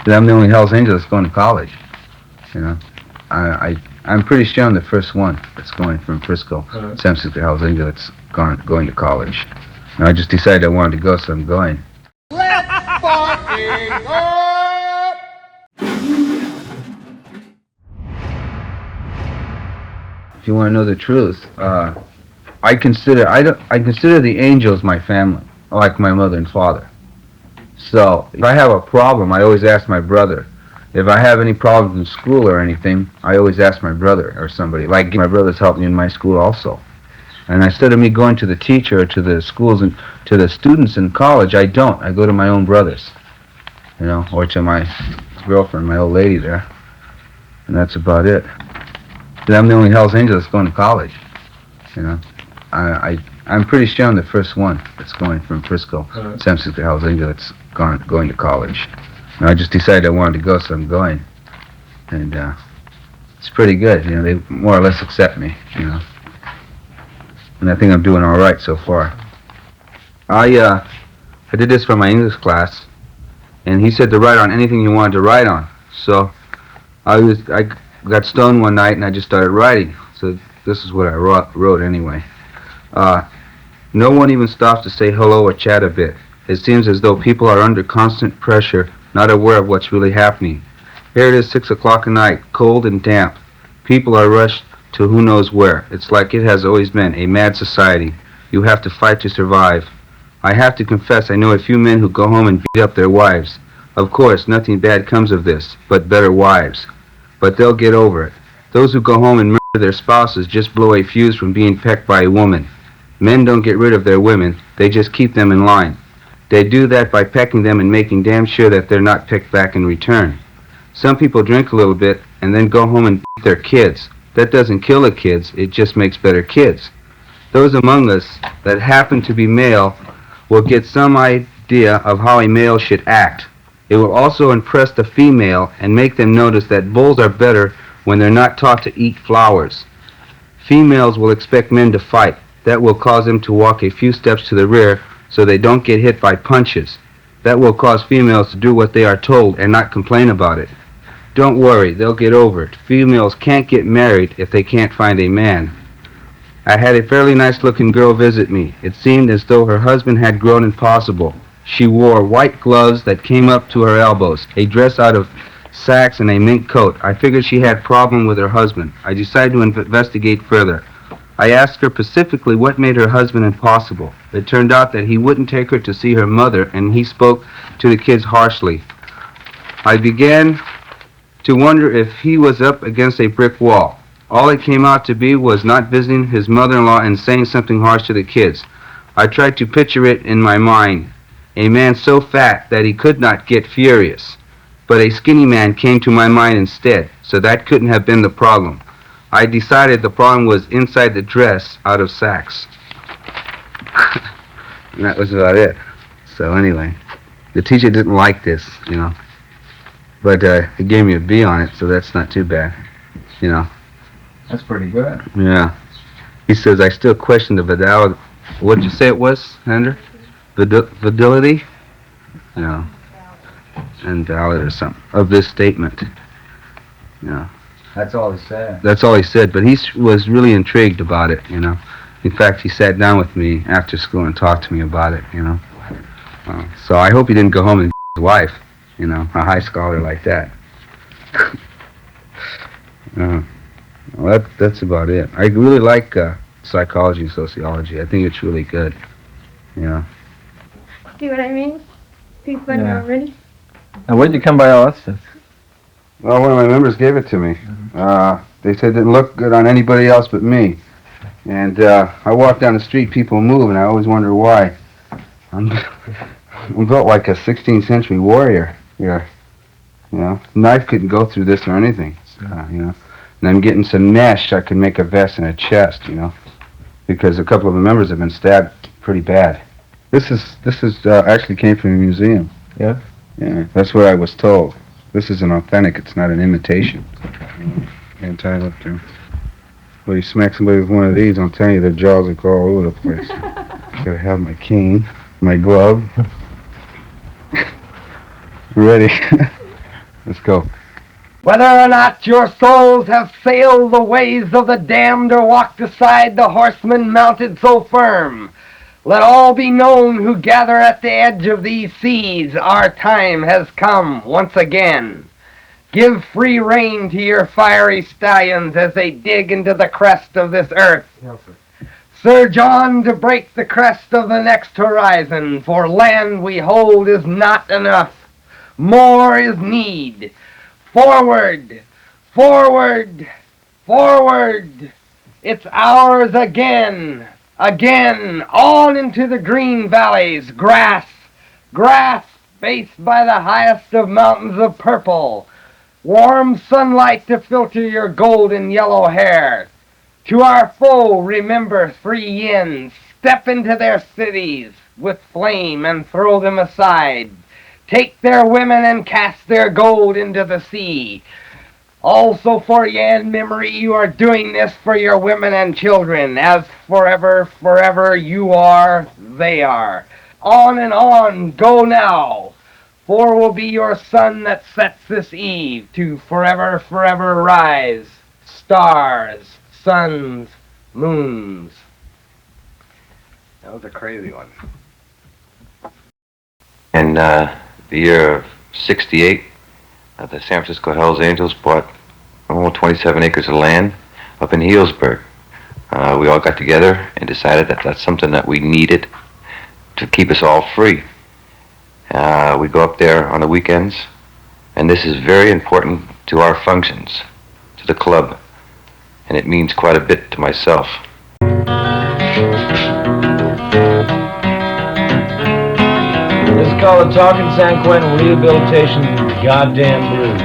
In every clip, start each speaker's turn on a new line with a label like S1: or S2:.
S1: I'm the only Hells Angel that's going to college. You know, I'm pretty sure I'm the first one that's going from Frisco, San Francisco Hells Angel that's going to college. And I just decided I wanted to go, so I'm going.
S2: Let's fucking go!
S1: If you want to know the truth, I consider the Angels my family, like my mother and father. So if I have a problem, I always ask my brother. If I have any problems in school or anything, I always ask my brother or somebody. Like my brother's helped me in my school also. And instead of me going to the teacher or to the schools and to the students in college, I don't. I go to my own brothers, or to my girlfriend, my old lady there. And that's about it. I'm the only Hells Angel that's going to college. I'm pretty sure I'm the first one that's going from Frisco, San Francisco Hells Angel that's going to college. And I just decided I wanted to go, so I'm going. And it's pretty good. They more or less accept me. And I think I'm doing all right so far. I did this for my English class, and he said to write on anything you wanted to write on. So I got stoned one night and I just started writing. So this is what I wrote anyway. No one even stops to say hello or chat a bit. It seems as though people are under constant pressure, not aware of what's really happening. Here it is 6 o'clock at night, cold and damp. People are rushed to who knows where. It's like it has always been, a mad society. You have to fight to survive. I have to confess I know a few men who go home and beat up their wives. Of course, nothing bad comes of this, but better wives. But they'll get over it. Those who go home and murder their spouses just blow a fuse from being pecked by a woman. Men don't get rid of their women, they just keep them in line. They do that by pecking them and making damn sure that they're not pecked back in return. Some people drink a little bit and then go home and beat their kids. That doesn't kill the kids, it just makes better kids. Those among us that happen to be male will get some idea of how a male should act. It will also impress the female and make them notice that bulls are better when they're not taught to eat flowers. Females will expect men to fight. That will cause them to walk a few steps to the rear so they don't get hit by punches. That will cause females to do what they are told and not complain about it. Don't worry, they'll get over it. Females can't get married if they can't find a man. I had a fairly nice-looking girl visit me. It seemed as though her husband had grown impossible. She wore white gloves that came up to her elbows, a dress out of sacks, and a mink coat. I figured she had a problem with her husband. I decided to investigate further. I asked her specifically what made her husband impossible. It turned out that he wouldn't take her to see her mother, and he spoke to the kids harshly. I began to wonder if he was up against a brick wall. All it came out to be was not visiting his mother-in-law and saying something harsh to the kids. I tried to picture it in my mind. A man so fat that he could not get furious. But a skinny man came to my mind instead, so that couldn't have been the problem. I decided the problem was inside the dress out of sacks. And that was about it. So anyway, the teacher didn't like this, But he gave me a B on it, so that's not too bad,
S3: That's pretty good.
S1: Yeah. He says, I still question the validity. What did you say it was, Andrew? Validity? And valid or something, of this statement.
S3: That's all he said.
S1: That's all he said, but he was really intrigued about it, In fact, he sat down with me after school and talked to me about it, So I hope he didn't go home and his wife, a high scholar like that. Well, that's about it. I really like psychology and sociology. I think it's really good,
S4: See what I mean? People know already.
S3: And where'd you come by all that stuff?
S1: Well, one of my members gave it to me. They said it didn't look good on anybody else but me. And I walk down the street, people move, and I always wonder why. I'm built like a 16th century warrior here. Knife couldn't go through this or anything. And I'm getting some mesh. I can make a vest and a chest, because a couple of the members have been stabbed pretty bad. This is actually came from a museum.
S3: Yeah?
S1: Yeah, that's what I was told. This is an authentic, it's not an imitation. Anti-lifter. Well, you smack somebody with one of these, I'm telling you, their jaws will go all over the place. Gotta have my cane, my glove. Ready. Let's go.
S5: Whether or not your souls have sailed the ways of the damned or walked aside the horsemen mounted so firm, let all be known who gather at the edge of these seas, our time has come once again. Give free rein to your fiery stallions as they dig into the crest of this earth.
S1: Yes, sir.
S5: Surge on to break the crest of the next horizon, for land we hold is not enough. More is need. Forward, forward, forward. It's ours again, again, on into the green valleys, grass, grass, faced by the highest of mountains of purple. Warm sunlight to filter your golden yellow hair. To our foe, remember 3 yens. Step into their cities with flame and throw them aside. Take their women and cast their gold into the sea. Also for Yan memory, you are doing this for your women and children, as forever, forever you are, they are. On and on, go now. For will be your sun that sets this eve to forever, forever rise. Stars, suns, moons. That was a crazy one.
S6: In the year of '68, the San Frisco Hells Angels bought 27 acres of land up in Healdsburg. We all got together and decided that that's something that we needed to keep us all free. We go up there on the weekends, and this is very important to our functions, to the club, and it means quite a bit to myself.
S7: This is called the Talking San Quentin Rehabilitation Goddamn Blues.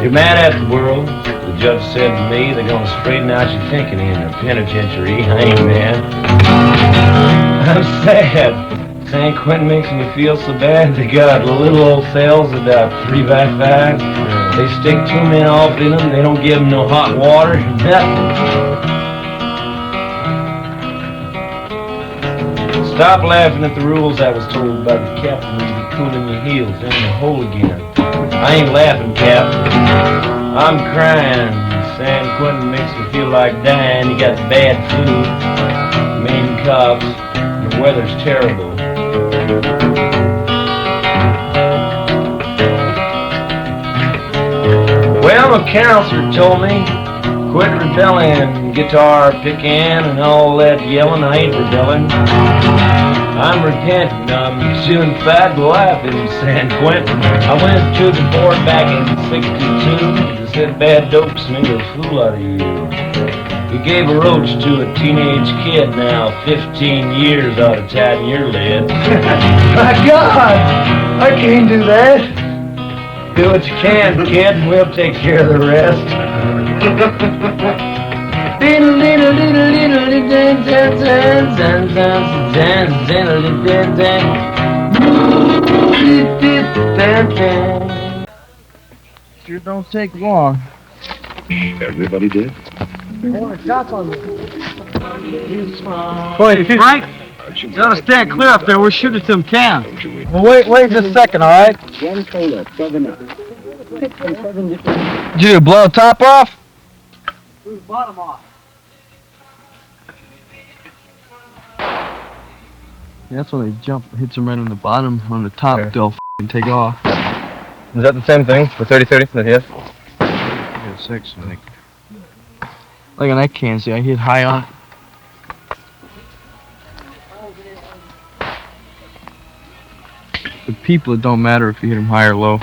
S7: You're mad at the world. The judge said to me, they're gonna straighten out your thinking in the penitentiary. I ain't mad. I'm sad. San Quentin makes me feel so bad. They got little old cells about 3 by 5. They stick 2 men off in them. They don't give them no hot water, nothing. Stop laughing at the rules I was told by the captain when you be cooling your heels in the hole again. I ain't laughing, Cap. I'm crying. San Quentin makes me feel like dying. You got bad food, mean cops, the weather's terrible. Well, my counselor told me, quit rebelling, guitar picking and all that yelling. I ain't rebelling. I'm repenting. I'm doing fat life in San Quentin. I went to the board back in '62. They said bad dopes make a fool out of you. You gave a roach to a teenage kid. Now 15 years ought to tighten your lid. My God, I can't do that. Do what you can, kid, and we'll take care of the rest.
S3: Sure don't take long.
S6: Everybody did?
S3: Boy, Frank, you gotta stand clear up there. We're shooting some cans. Well, wait just a second, all right? Did you blow the top off?
S5: Bottom off.
S3: Yeah, that's when they jump, hits them right on the bottom, on the top,
S7: Okay.
S3: they'll f***ing take off.
S7: Is that the same thing for 30-30 that he has?
S3: Yeah, 6, I think. Like on that can, see, I hit high on it. The people, it don't matter if you hit them high or low.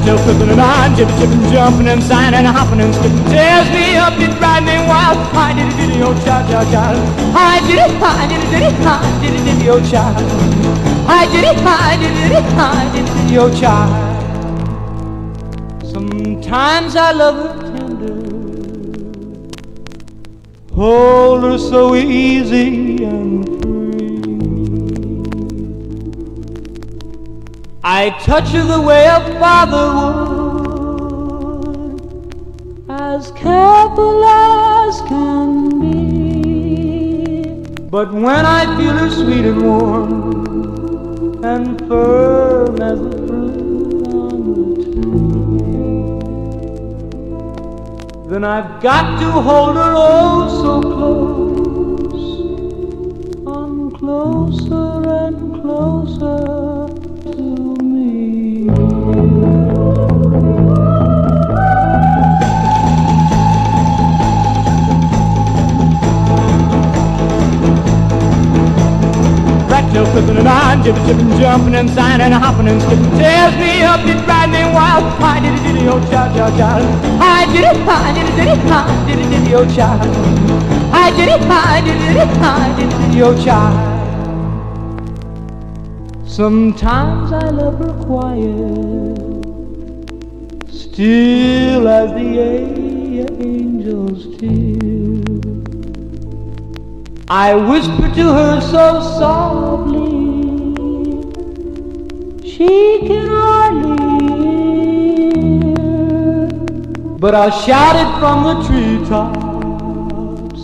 S8: Tail flipping and on, jibbing, jibbing, jumping and signing and hopping and skipping. Tears me up, it drives me wild. Hi, diddy, diddy, oh, cha, cha, cha. Hi, diddy, diddy, hi, diddy, diddy, oh, cha. Hi, diddy, diddy, hi, diddy, diddy, oh, cha. Some Sometimes I love her tender, hold her so easy and free. I touch her the way a father would, as careful as can be. But when I feel her sweet and warm and firm as the fruit on the tree, then I've got to hold her oh so close, on closer and closer to me. Still flipping and on, jibbing, jibbing, jumping and signing and hopping and skipping, tears me up, it drives me wild. Hi diddy diddy oh child, child, child. Hi diddy diddy, hi diddy diddy oh child. Hi diddy diddy oh child. Sometimes I love her quiet, still as the angels still. I whisper to her so softly, she can hardly hear, but I'll shout it from the treetops,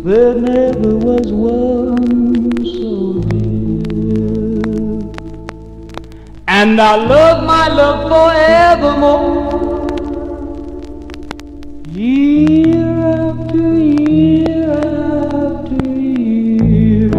S8: there never was one so dear. And I love my love forevermore, year after year after year.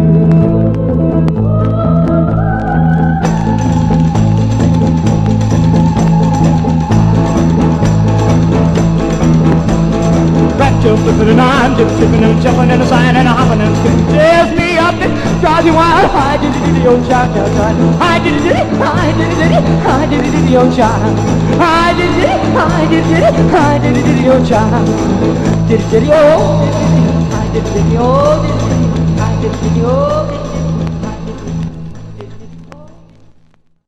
S8: Ratchet flipping and I'm jipping and jumping and a sign and a hopping and skipping, tears me up and drives me wild. Hi diddy diddy oh child, child, child. Hi diddy diddy, hi diddy diddy, hi diddy diddy oh child. Hi diddy diddy, hi diddy diddy, hi diddy diddy oh child. Diddy diddy oh, diddy diddy, hi diddy diddy oh, diddy diddy, hi diddy diddy oh, diddy diddy.